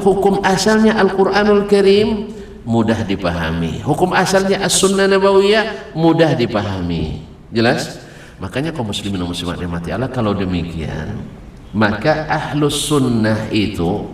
hukum asalnya Al-Quranul Karim mudah dipahami, hukum asalnya As-Sunnah Nabawiyah mudah dipahami. Jelas? Makanya kaum muslimin dan muslimat rahmati Allah, kalau demikian maka Ahlus Sunnah itu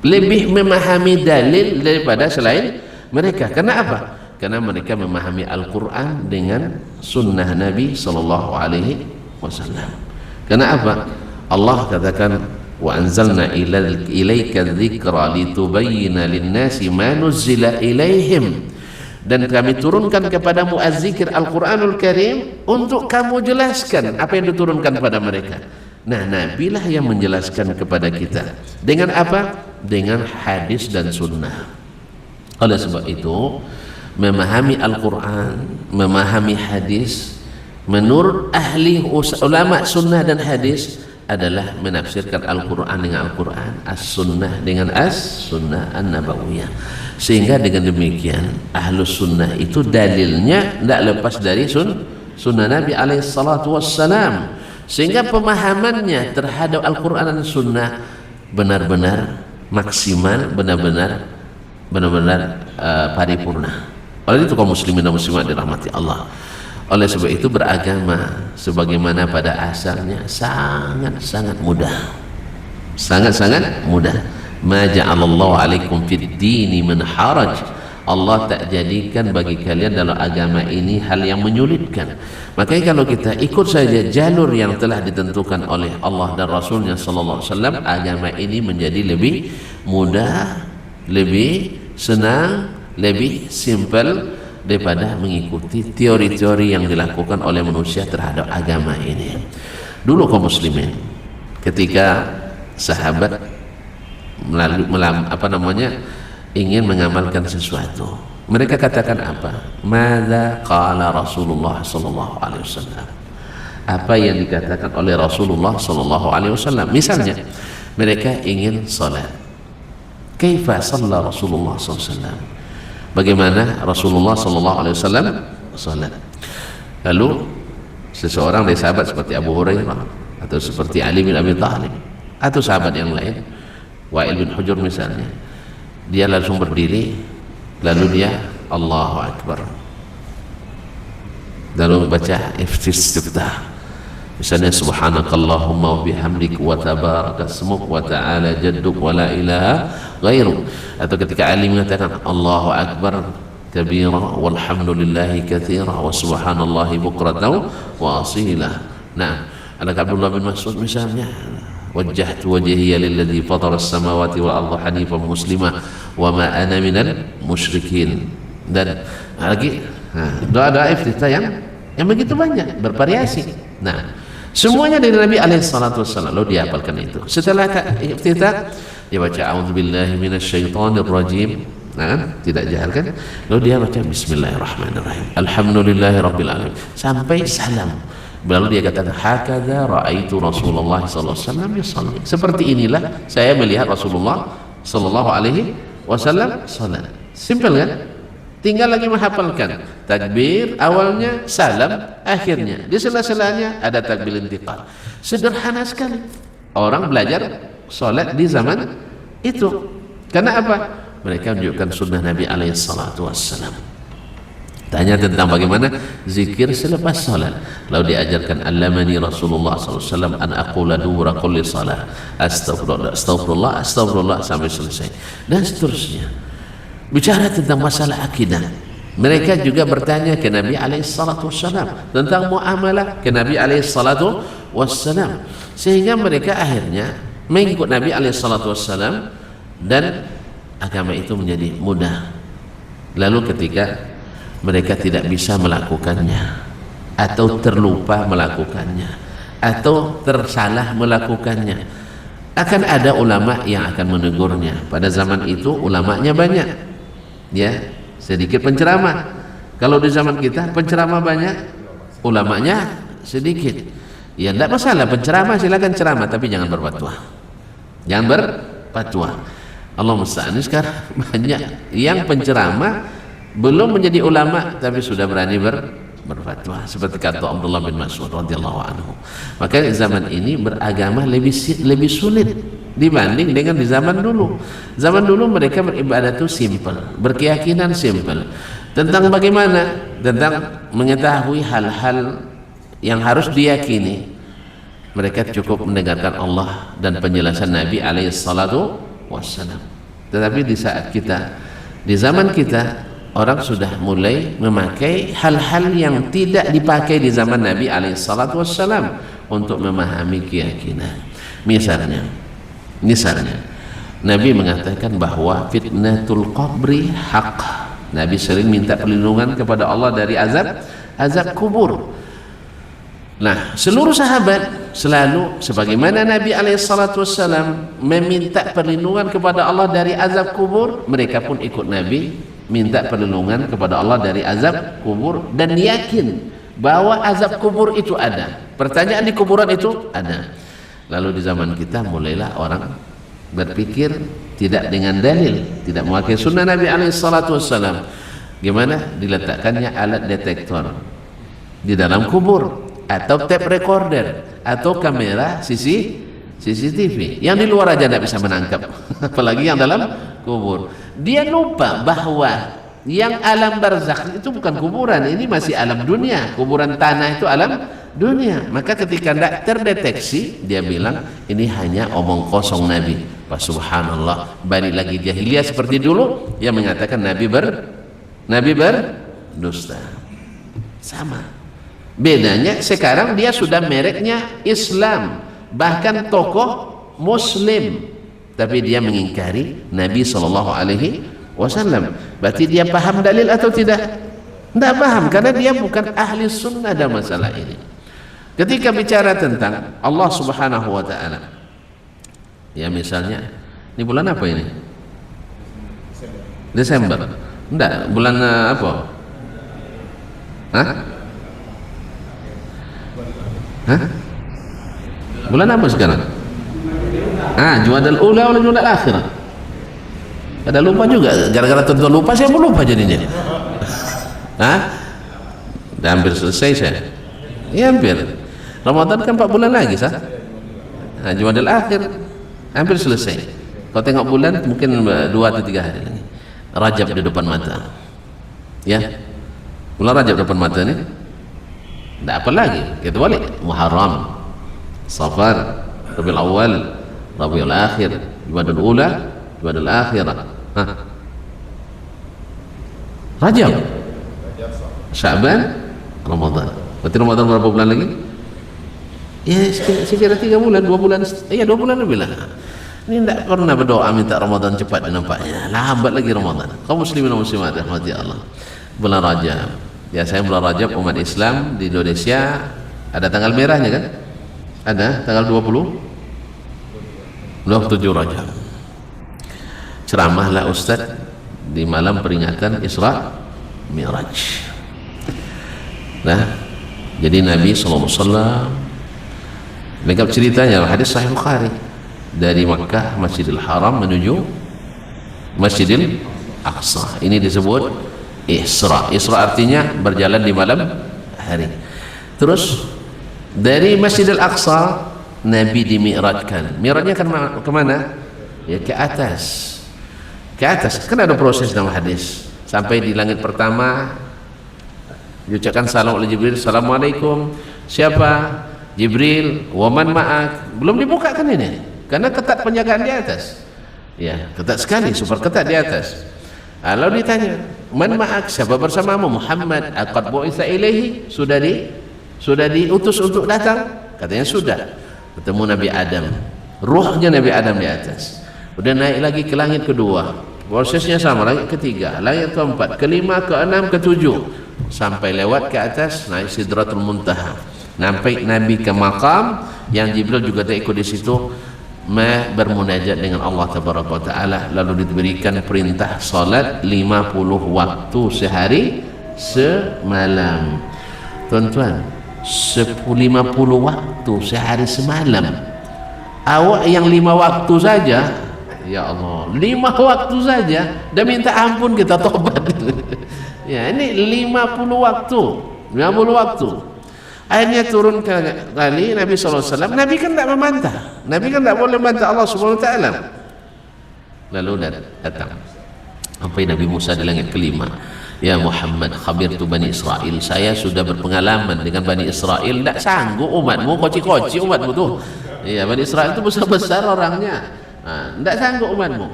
lebih memahami dalil daripada selain mereka. Karena apa? Karena mereka memahami Al-Quran dengan Sunnah Nabi Sallallahu Alaihi Wasallam. Karena apa? Allah katakan, wa anzalna ilaika dzikra litubayyana lin-nasi ma nuzzila ilaihim, dan kami turunkan kepadamu az-zikr Al-Quranul Karim untuk kamu jelaskan apa yang diturunkan kepada mereka. Nah, nabilah yang menjelaskan kepada kita dengan apa? Dengan hadis dan sunnah. Oleh sebab itu, memahami Al-Quran, memahami hadis menurut ahli ulama sunnah dan hadis adalah menafsirkan Al-Quran dengan Al-Quran, As-Sunnah dengan As-Sunnah An-Nabawiyah. Sehingga dengan demikian Ahlus Sunnah itu dalilnya tidak lepas dari Sunnah Nabi SAW. Sehingga pemahamannya terhadap Al-Quran dan Sunnah benar-benar maksimal, benar-benar paripurna. Oleh itu kaum muslimin dan muslimat dirahmati Allah, oleh sebab itu beragama sebagaimana pada asalnya sangat-sangat mudah, sangat-sangat mudah. Ma ja'alallahu alaikum fid dini min haraj. Allah tak jadikan bagi kalian dalam agama ini hal yang menyulitkan. Makanya kalau kita ikut saja jalur yang telah ditentukan oleh Allah dan Rasulnya Sallallahu Alaihi Wasallam, agama ini menjadi lebih mudah, lebih senang, lebih simple daripada mengikuti teori-teori yang dilakukan oleh manusia terhadap agama ini. Dulu kaum muslimin, ketika sahabat ingin mengamalkan sesuatu, mereka katakan apa? Madza qala Rasulullah sallallahu alaihi wasallam. Apa yang dikatakan oleh Rasulullah sallallahu alaihi wasallam. Misalnya, mereka ingin salat. Kaifa shalla Rasulullah sallallahu alaihi wasallam? Bagaimana Rasulullah sallallahu alaihi wasallam salat? Lalu seseorang dari sahabat seperti Abu Hurairah atau seperti Ali bin Abi Thalib atau sahabat yang lain, Wa'il bin Hujur misalnya, dia langsung berdiri, lalu dia Allahu Akbar, lalu baca istiftah, misalnya subhanakallahumma wa bihamdik wa tabaraka ismuk wa ta'ala jadduk wa la ilaha ghairuk. Atau ketika Ali mengatakan Allahu Akbar kabira walhamdulillahi katsira wa subhanallahi bukratan wa asila. Nah, ada Abdullah bin Mas'ud misalnya, wajjahtu wajhiya lilladzi fatara as-samawati wal arda hanifan muslimah wa ma ana minal musyrikin. Dan lagi doa-doa iftitah yang begitu banyak, bervariasi. Nah, semuanya dari Nabi alaihi salatu wassalam. Lalu dia hafalkan itu. Setelah iftitah dia baca a'udzubillahi minasyaitonir rajim. Nah, tidak jahal kan? Lalu dia baca bismillahirrahmanirrahim, alhamdulillahirabbil alamin sampai salam. Lalu dia katakan hakadza raaitu Rasulullah sallallahu alaihi wasallam yusalli. Seperti inilah saya melihat Rasulullah sallallahu alaihi wasallam salat. Simpel kan? Tinggal lagi menghafalkan takbir awalnya, salam akhirnya, di sela-selanya ada takbir intiqal. Sederhana sekali orang belajar salat di zaman itu. Karena apa? Mereka menunjukkan sunnah Nabi alaihi salatu wassalam. Tanya tentang bagaimana zikir selepas salat, lalu diajarkan allamani Rasulullah sallallahu alaihi wasallam an aqula dubura kulli salat astaghfirullah astaghfirullah astaghfirullah sampai selesai, dan seterusnya. Bicara tentang masalah akidah, mereka juga bertanya ke Nabi alaihi salatu wassalam tentang muamalah ke Nabi alaihi salatu wassalam, sehingga mereka akhirnya mengikut Nabi alaihi salatu wassalam dan agama itu menjadi mudah. Lalu ketika mereka tidak bisa melakukannya atau terlupa melakukannya atau tersalah melakukannya, akan ada ulama yang akan menegurnya. Pada zaman itu ulamanya banyak, ya, sedikit penceramah. Kalau di zaman kita penceramah banyak, ulamanya sedikit. Ya tidak masalah, penceramah silakan ceramah, tapi jangan berfatwa, jangan berfatwa. Allah musta'an. Sekarang banyak yang penceramah belum menjadi ulama tapi sudah berani berfatwa, seperti kata Abdullah bin Mas'ud radhiyallahu anhu. Maka zaman ini beragama lebih sulit dibanding dengan di zaman dulu. Zaman dulu mereka beribadah itu simple, berkeyakinan simple. Tentang bagaimana? Tentang mengetahui hal-hal yang harus diyakini. Mereka cukup mendengarkan Allah dan penjelasan Nabi alaihi salatu wassalam. Tetapi di saat kita, di zaman kita, orang sudah mulai memakai hal-hal yang tidak dipakai di zaman Nabi alaihi salatu wassalam untuk memahami keyakinan. Misalnya Nabi mengatakan bahwa fitnatul qabri haq. Nabi sering minta perlindungan kepada Allah dari azab kubur. Nah, seluruh sahabat selalu sebagaimana Nabi alaihissalam meminta perlindungan kepada Allah dari azab kubur, mereka pun ikut Nabi minta perlindungan kepada Allah dari azab kubur dan yakin bahwa azab kubur itu ada. Pertanyaan di kuburan itu ada. Lalu di zaman kita mulailah orang berpikir tidak dengan dalil, tidak memakai sunnah Nabi alaihissalam. Gimana? Diletakkannya alat detektor di dalam kubur, atau tape recorder, atau kamera CCTV yang di luar aja tidak bisa menangkap, apalagi yang dalam kubur. Dia lupa bahwa yang alam barzakh itu bukan kuburan, ini masih alam dunia. Kuburan tanah itu alam dunia. Maka ketika tidak terdeteksi, dia bilang ini hanya omong kosong Nabi. Pak subhanallah, balik lagi jahiliyah seperti dulu yang mengatakan Nabi berdusta. Sama. Bedanya sekarang dia sudah mereknya Islam, bahkan tokoh Muslim, tapi dia mengingkari Nabi SAW. Berarti dia paham dalil atau tidak? Tidak paham, karena dia bukan ahli sunnah dalam masalah ini. Ketika bicara tentang Allah Subhanahu wa Ta'ala, ya misalnya, ini bulan apa ini? Desember. Enggak, bulan apa? Hah? Bulan apa sekarang? Jumadal ula atau Jumadal akhirah? Ada lupa juga, gara-gara tentu lupa saya pun lupa jadinya. Udah hampir selesai saya. Ya hampir. Ramadan kan 4 bulan lagi sah. Jumadal akhir hampir selesai. Kalau tengok bulan mungkin 2 atau 3 hari lagi. Rajab di depan mata. Ya. Bulan Rajab depan mata ni. Tidak apa lagi, kita balik Muharram, Safar, Rabiul Awal, Rabiul Akhir, Jumadal Ula, Jumadal Akhirah, Rajab, Sya'ban, Ramadan. Berarti Ramadan berapa bulan lagi? Ya sekira 3 bulan, 2 bulan, iya 2 bulan lebih lah. Ini tidak pernah berdoa minta Ramadan cepat nampaknya, lambat lagi Ramadan. Kaum muslimin dan muslimat rahmati Allah. Bulan Rajab. Ya, saya bulan Rajab umat Islam di Indonesia ada tanggal merahnya kan? Ada tanggal 27 Rajab. Ceramahlah Ustaz di malam peringatan Isra Mi'raj. Nah, jadi Nabi SAW lengkap ceritanya, hadis Sahih Bukhari, dari Makkah Masjidil Haram menuju Masjidil Aqsa. Ini disebut Isra. Isra artinya berjalan di malam hari. Terus dari Masjidil Aqsa Nabi dimi'rajkan. Mi'rajnya kan kemana? Ya ke atas. Ke atas. Kan ada proses dalam hadis. Sampai di langit pertama diucapkan salam oleh Jibril, Assalamualaikum. Siapa? Jibril. Waman ma'ak. Belum dibukakan ini. Karena ketat penjagaan di atas. Ya, ketat sekali, super ketat di atas. Lalu ditanya, man ma'ak, siapa bersamamu? Muhammad. Aqad bu'itsa ilaihi, sudah diutus untuk datang? Katanya sudah. Bertemu Nabi Adam, ruhnya Nabi Adam di atas. Udah naik lagi ke langit kedua, prosesnya sama, langit ketiga, langit keempat, kelima, keenam, ketujuh, sampai lewat ke atas, naik Sidratul Muntaha. Sampai Nabi ke makam yang Jibril juga tak ikut di situ, bermunajat dengan Allah Tabaraka wa Ta'ala. Lalu diberikan perintah salat 50 waktu sehari semalam. Tuan-tuan, 50 waktu sehari semalam. Awak yang 5 waktu saja, ya Allah, 5 waktu saja dah minta ampun kita tobat. Ya, ini 50 waktu. Akhirnya turun kali Nabi SAW. Nabi kan tidak membantah, Nabi kan tidak boleh membantah Allah Subhanahu Wa Taala. Lalu datang sampai Nabi Musa di langit kelima. Ya Muhammad, khabirtu Bani Israel, saya sudah berpengalaman dengan Bani Israel. Tidak sanggup umatmu, koci-koci umatmu tuh. Iya, Bani Israel itu besar-besar orangnya. Tidak sanggup umatmu.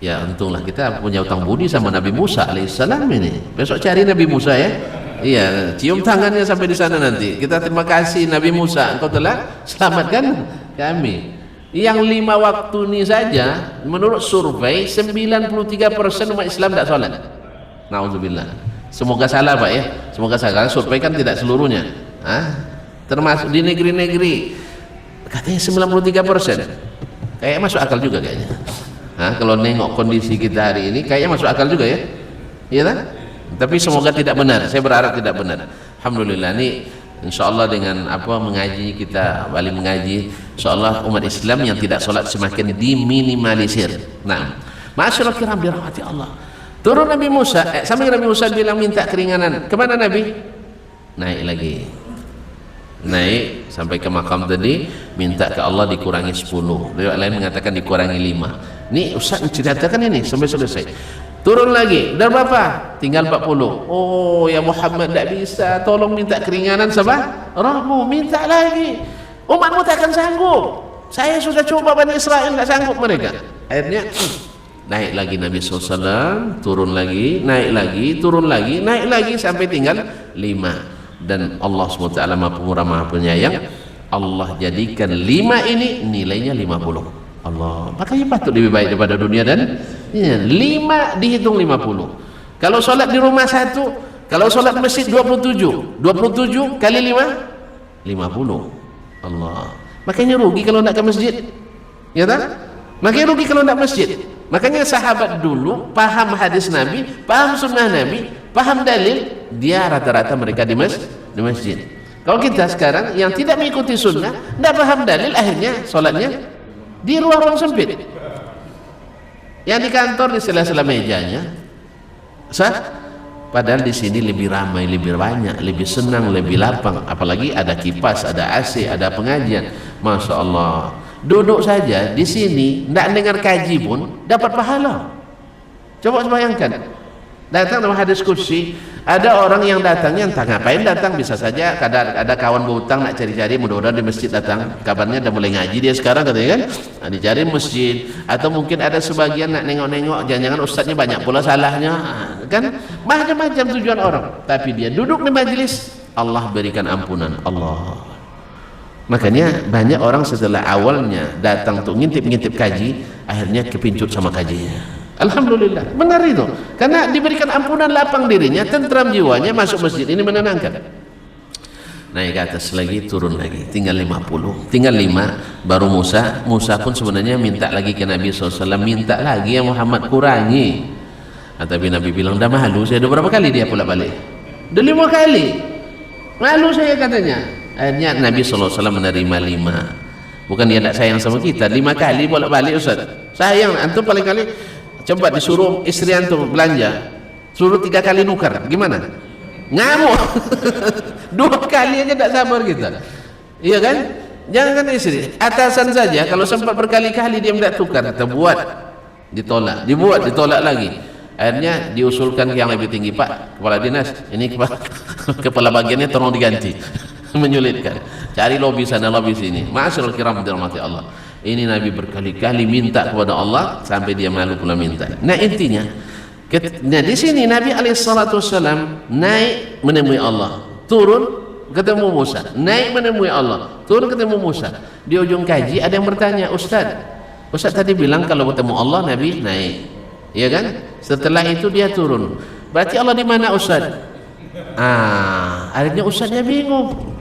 Ya untunglah kita punya utang budi sama Nabi Musa alaihissalam ini. Besok cari Nabi Musa ya. Iya, cium tangannya sampai di sana nanti. Kita terima kasih Nabi Musa, engkau telah selamatkan kami. Yang 5 waktu ini saja, menurut survei 93% umat Islam tidak sholat. Nauzubillah. Semoga salah Pak ya. Semoga salah. Karena survei kan tidak seluruhnya. Termasuk di negeri-negeri katanya 93%. Kayak masuk akal juga kayaknya. Kalau nengok kondisi kita hari ini kayaknya masuk akal juga ya. Iya kan? Tapi semoga tidak benar. Saya berharap tidak benar. Alhamdulillah ini insyaallah dengan mengaji kita balik mengaji, insyaallah umat Islam yang tidak sholat semakin diminimalisir. Nah, ma'asyiral kiram dirahmati Allah. Turun Nabi Musa, sampai Nabi Musa bilang minta keringanan. Kemana Nabi? Naik lagi. Naik sampai ke makam tadi, minta ke Allah dikurangi 10. Riwayat lain mengatakan dikurangi 5. Ini Ustaz menceritakan ini sampai selesai. Turun lagi, dan berapa? Tinggal 40. Oh ya Muhammad, tidak bisa, tolong minta keringanan sama Rahmu, minta lagi. Umatmu tak akan sanggup. Saya sudah coba Bani Israel, tidak sanggup mereka. Akhirnya naik lagi Nabi SAW, turun lagi, naik lagi, turun lagi, naik lagi sampai tinggal 5. Dan Allah SWT Maha Pemurah Maha Penyayang, Allah jadikan 5 ini nilainya 50. Allah, makanya patut lebih baik daripada dunia dan 5 dihitung 50. Kalau sholat di rumah 1, kalau sholat masjid 27 kali 5 50. Allah, makanya rugi kalau tidak ke masjid, ya tak? Makanya rugi kalau tidak masjid. Makanya sahabat dulu paham hadis Nabi, paham sunnah Nabi, paham dalil, dia rata-rata mereka di masjid. Kalau kita sekarang yang tidak mengikuti sunnah, tidak paham dalil, akhirnya sholatnya di ruang sempit. Yang di kantor di sela-sela mejanya, padahal di sini lebih ramai, lebih banyak, lebih senang, lebih lapang. Apalagi ada kipas, ada AC, ada pengajian. Masya Allah. Duduk saja di sini, tidak dengar kaji pun dapat pahala. Coba bayangkan, datang dalam hadis kursi, ada orang yang datangnya entah ngapain datang, bisa saja ada kawan berhutang nak cari-cari, mudah-mudahan di masjid datang, kabarnya udah mulai ngaji dia sekarang katanya kan, dicari masjid. Atau mungkin ada sebagian nak nengok-nengok, jangan-jangan ustadznya banyak pula salahnya, kan macam-macam tujuan orang. Tapi dia duduk di majelis, Allah berikan ampunan. Allah. Makanya banyak orang setelah awalnya datang untuk ngintip-ngintip kaji, akhirnya kepincut sama kajinya. Alhamdulillah, benar itu. Karena diberikan ampunan, lapang dirinya, tentram jiwanya, masuk masjid ini menenangkan. Naik ke atas lagi, turun lagi, tinggal 50, tinggal 5, baru Musa pun sebenarnya minta lagi ke Nabi SAW, minta lagi ya Muhammad kurangi. Tapi Nabi bilang, dah malu saya, udah berapa kali dia pulak balik? Udah 5 kali, malu saya katanya. Akhirnya Nabi SAW menerima 5. Bukan dia tidak sayang sama kita, 5 kali bolak balik Ustaz. Sayang, antum paling kali coba disuruh istri antum belanja, suruh 3 kali nukar, gimana? Ngamuk. 2 kali aja tidak sabar kita. Iya kan? Jangan istri, atasan saja kalau sempat berkali-kali dia tidak tukar, kita buat ditolak, dibuat ditolak lagi. Akhirnya diusulkan yang lebih tinggi, Pak Kepala Dinas, ini kepala bagiannya tolong diganti. Menyulitkan, cari lobby sana lobby sini. Ma'asyiral kiram dirahmati Allah, ini Nabi berkali-kali minta kepada Allah sampai dia malu pula minta. Nah intinya, nah di sini Nabi alaihissalam naik menemui Allah, turun ketemu Musa, naik menemui Allah, turun ketemu Musa. Di ujung kaji ada yang bertanya, Ustaz tadi bilang kalau ketemu Allah Nabi naik, ya kan? Setelah itu dia turun, berarti Allah di mana Ustaz? Akhirnya Ustaznya bingung.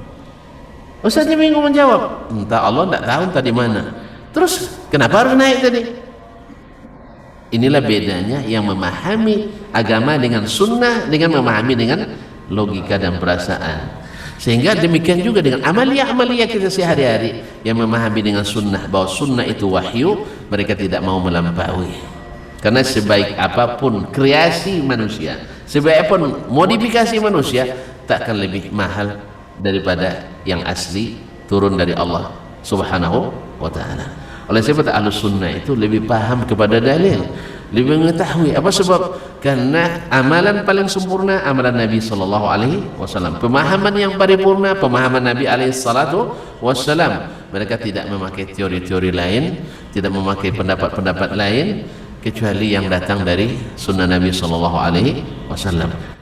Ustaznya bingung menjawab, entah Allah tidak tahu entah di mana. Terus kenapa harus naik tadi? Inilah bedanya yang memahami agama dengan sunnah dengan memahami dengan logika dan perasaan. Sehingga demikian juga dengan amalia-amalia kita sehari-hari yang memahami dengan sunnah, bahwa sunnah itu wahyu, mereka tidak mau melampaui. Karena sebaik apapun kreasi manusia, sebaik apapun modifikasi manusia, tak akan lebih mahal daripada yang asli turun dari Allah Subhanahu wa ta'ala. Oleh sebab Ahlus Sunnah itu lebih paham kepada dalil, lebih mengetahui. Apa sebab? Karena amalan paling sempurna amalan Nabi sallallahu alaihi wasallam. Pemahaman yang paripurna pemahaman Nabi alaihi salatu wasallam. Mereka tidak memakai teori-teori lain, tidak memakai pendapat-pendapat lain kecuali yang datang dari sunnah Nabi sallallahu alaihi wasallam.